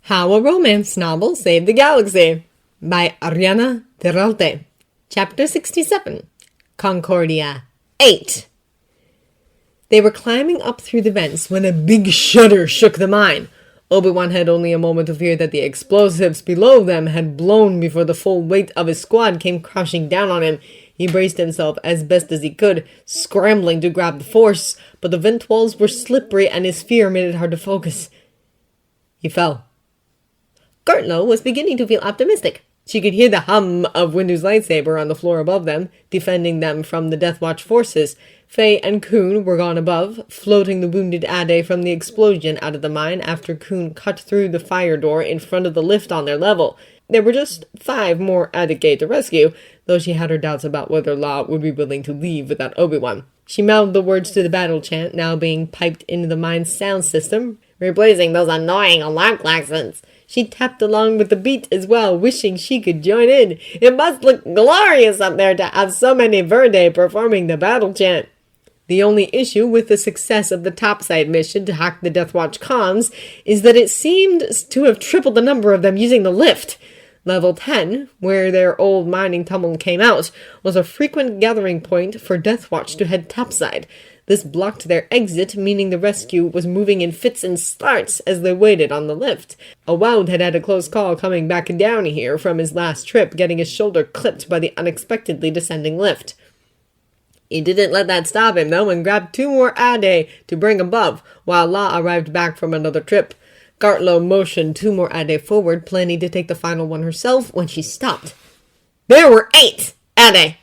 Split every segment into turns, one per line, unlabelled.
How a Romance Novel Saved the Galaxy by Ariana Tiralte. Chapter 67, Concordia 8. They were climbing up through the vents when a big shudder shook the mine. Obi-Wan had only a moment to fear that the explosives below them had blown before the full weight of his squad came crashing down on him. He braced himself as best as he could, scrambling to grab the force, but the vent walls were slippery and his fear made it hard to focus. He fell. Gartlo was beginning to feel optimistic. She could hear the hum of Windu's lightsaber on the floor above them, defending them from the Death Watch forces. Faye and Kuhn were gone above, floating the wounded Ade from the explosion out of the mine after Kuhn cut through the fire door in front of the lift on their level. There were just 5 more Ade to rescue, though she had her doubts about whether Law would be willing to leave without Obi-Wan. She mouthed the words to the battle chant now being piped into the mine's sound system, replacing those annoying alarm klaxons. She tapped along with the beat as well, wishing she could join in. It must look glorious up there to have so many Verde performing the battle chant. The only issue with the success of the topside mission to hack the Death Watch comms is that it seemed to have tripled the number of them using the lift. Level 10, where their old mining tunnel came out, was a frequent gathering point for Death Watch to head topside. This blocked their exit, meaning the rescue was moving in fits and starts as they waited on the lift. Awad had had a close call coming back down here from his last trip, getting his shoulder clipped by the unexpectedly descending lift. He didn't let that stop him, though, and grabbed 2 more Ade to bring above, while La arrived back from another trip. Gartlo motioned 2 more Ade forward, planning to take the final one herself, when she stopped. There were 8 Ade!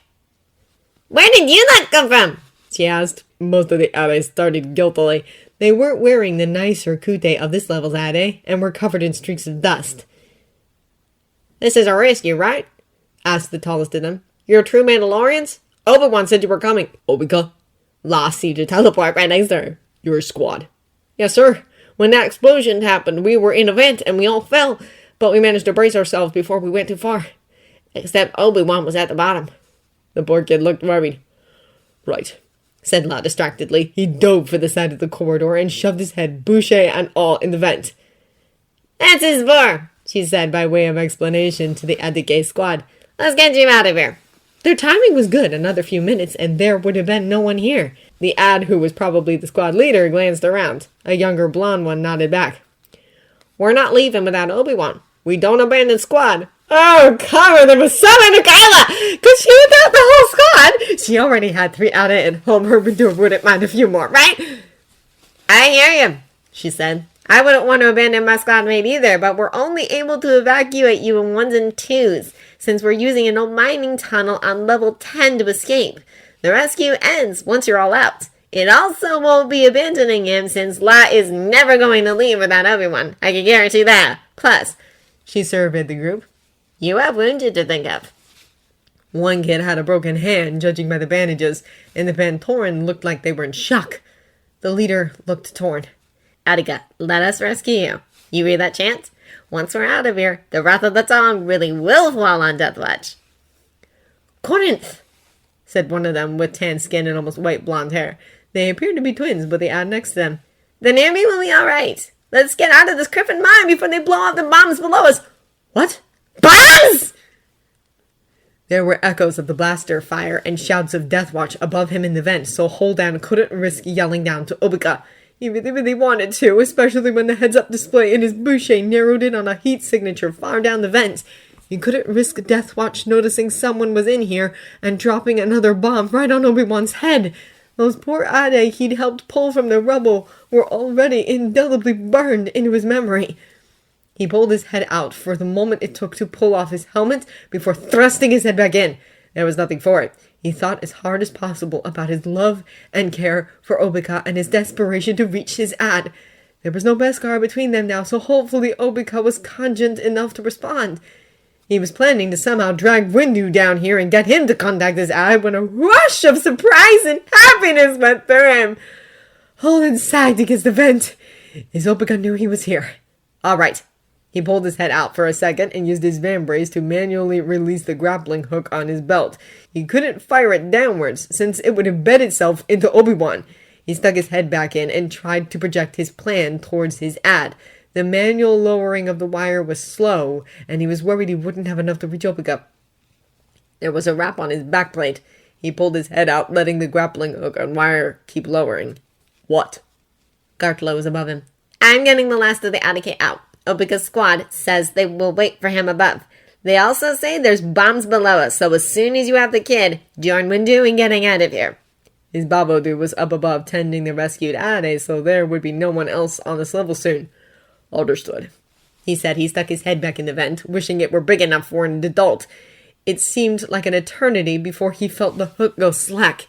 "Where did you lot come from?" she asked. Most of the Ade started guiltily. They weren't wearing the nicer kute of this level's Ade, and were covered in streaks of dust. "This is a rescue, right?" asked the tallest of them. "You're true Mandalorians? Obi-Wan said you were coming." "Obi-Wan?" La seemed to teleport right next to her. "Your squad?" "Yes, sir. When that explosion happened, we were in a vent and we all fell, but we managed to brace ourselves before we went too far. Except Obi-Wan was at the bottom." The poor kid looked worried. "Right," said La distractedly. He dove for the side of the corridor and shoved his head, boucher and all, in the vent. "That's his bore," she said by way of explanation to the Adike squad. "Let's get you out of here." Their timing was good. Another few minutes, and there would have been no one here. The Ad, who was probably the squad leader, glanced around. A younger blonde one nodded back. "We're not leaving without Obi-Wan. We don't abandon squad." Oh, Cara, there was so into Kyla! Could she without the whole squad? She already had 3 out at home. Her Badur wouldn't mind a few more, right? "I hear you," she said. "I wouldn't want to abandon my squad mate either, but we're only able to evacuate you in 1s and 2s, since we're using an old mining tunnel on level 10 to escape. The rescue ends once you're all out. It also won't be abandoning him, since La is never going to leave without everyone. I can guarantee that. Plus," she surveyed the group, "you have wounded to think of." One kid had a broken hand, judging by the bandages, and the Vantoran looked like they were in shock. The leader looked torn. "Attica, let us rescue you. You read that chant? Once we're out of here, the wrath of the Tong really will fall on Death Watch." "Corinth," said one of them with tan skin and almost white blonde hair. They appeared to be twins, but the Ad next to them. "The Nami will be all right. Let's get out of this Criffin mine before they blow up the bombs below us." "What? Bombs?" There were echoes of the blaster fire and shouts of Death Watch above him in the vent, so Holdown couldn't risk yelling down to Obika. He really wanted to, especially when the heads-up display in his boucher narrowed in on a heat signature far down the vent. He couldn't risk Death Watch noticing someone was in here and dropping another bomb right on Obi-Wan's head. Those poor Ade he'd helped pull from the rubble were already indelibly burned into his memory. He pulled his head out for the moment it took to pull off his helmet before thrusting his head back in. There was nothing for it. He thought as hard as possible about his love and care for Obika and his desperation to reach his Ad. There was no Beskar between them now, so hopefully Obika was cogent enough to respond. He was planning to somehow drag Windu down here and get him to contact his Ad when a rush of surprise and happiness went through him. Holden sagged against the vent. His Obika knew he was here. All right. He pulled his head out for a second and used his vambrace to manually release the grappling hook on his belt. He couldn't fire it downwards, since it would embed itself into Obi-Wan. He stuck his head back in and tried to project his plan towards his Ad. The manual lowering of the wire was slow, and he was worried he wouldn't have enough to reach Obi-Wan. There was a rap on his backplate. He pulled his head out, letting the grappling hook and wire keep lowering. "What?" Gartlow was above him. "I'm getting the last of the Attica out. Obica's squad says they will wait for him above. They also say there's bombs below us, so as soon as you have the kid, join Windu in getting out of here." His Babodu was up above tending the rescued Ade, so there would be no one else on this level soon. "Understood," he said. He stuck his head back in the vent, wishing it were big enough for an adult. It seemed like an eternity before he felt the hook go slack.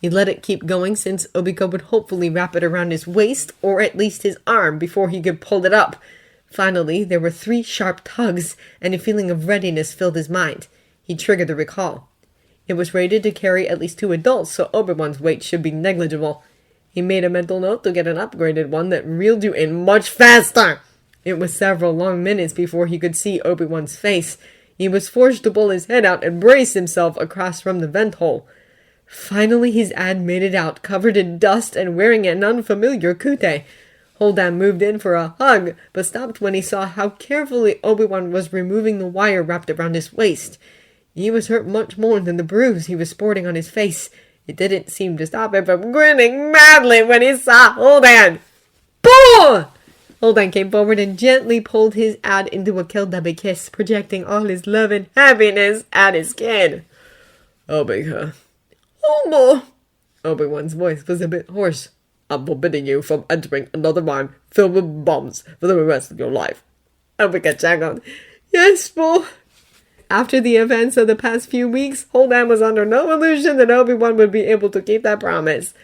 He let it keep going since Obika would hopefully wrap it around his waist, or at least his arm, before he could pull it up. Finally, there were 3 sharp tugs, and a feeling of readiness filled his mind. He triggered the recall. It was rated to carry at least 2 adults, so Obi-Wan's weight should be negligible. He made a mental note to get an upgraded one that reeled you in much faster. It was several long minutes before he could see Obi-Wan's face. He was forced to pull his head out and brace himself across from the vent hole. Finally, his ad made it out, covered in dust and wearing an unfamiliar kute. Holdan moved in for a hug, but stopped when he saw how carefully Obi-Wan was removing the wire wrapped around his waist. He was hurt much more than the bruise he was sporting on his face. It didn't seem to stop him from grinning madly when he saw Holdan. "Boom!" Holdan came forward and gently pulled his ad into a Keldabe kiss, projecting all his love and happiness at his kid. "Obi-Wan." "Omo!" Obi-Wan's voice was a bit hoarse. "I'm forbidding you from entering another mine filled with bombs for the rest of your life." Obi-Wan chuckled. "Yes, Bo." After the events of the past few weeks, Holdan was under no illusion that Obi-Wan would be able to keep that promise.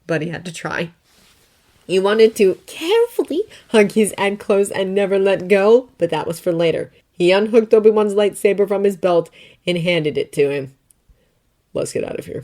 But he had to try. He wanted to carefully hug his ad close and never let go, but that was for later. He unhooked Obi-Wan's lightsaber from his belt and handed it to him. "Let's get out of here."